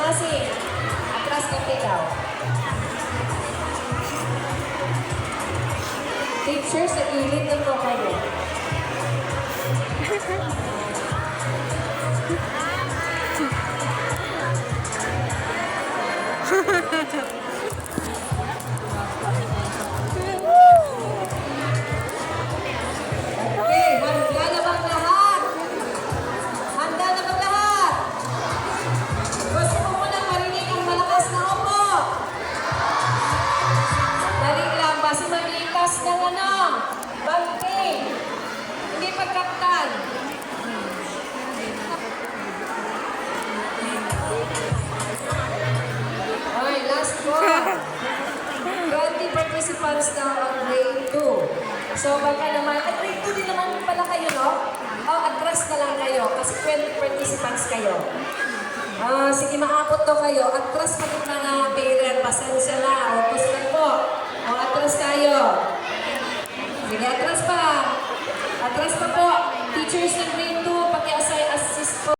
Masi. Atras kape daw. Teacher, sa gilid na po kayo. Okay, handa na bang lahat? Handa na bang lahat? Gusto ko munang marinig ang malakas na opo. Dali lang, basta mag-iitas ng ano, banking. Hindi pagkaktan. Okay, last one. 20 participants now on grade 2. So baka naman, at grade 2 din naman pala kayo, no? Atras na lang kayo kasi 20 participants kayo. Sige, maakot to kayo. Atras pa yung mga parent. Pasensya na. Opos lang po. Atras tayo. Sige, atras pa. Atras pa po. Teachers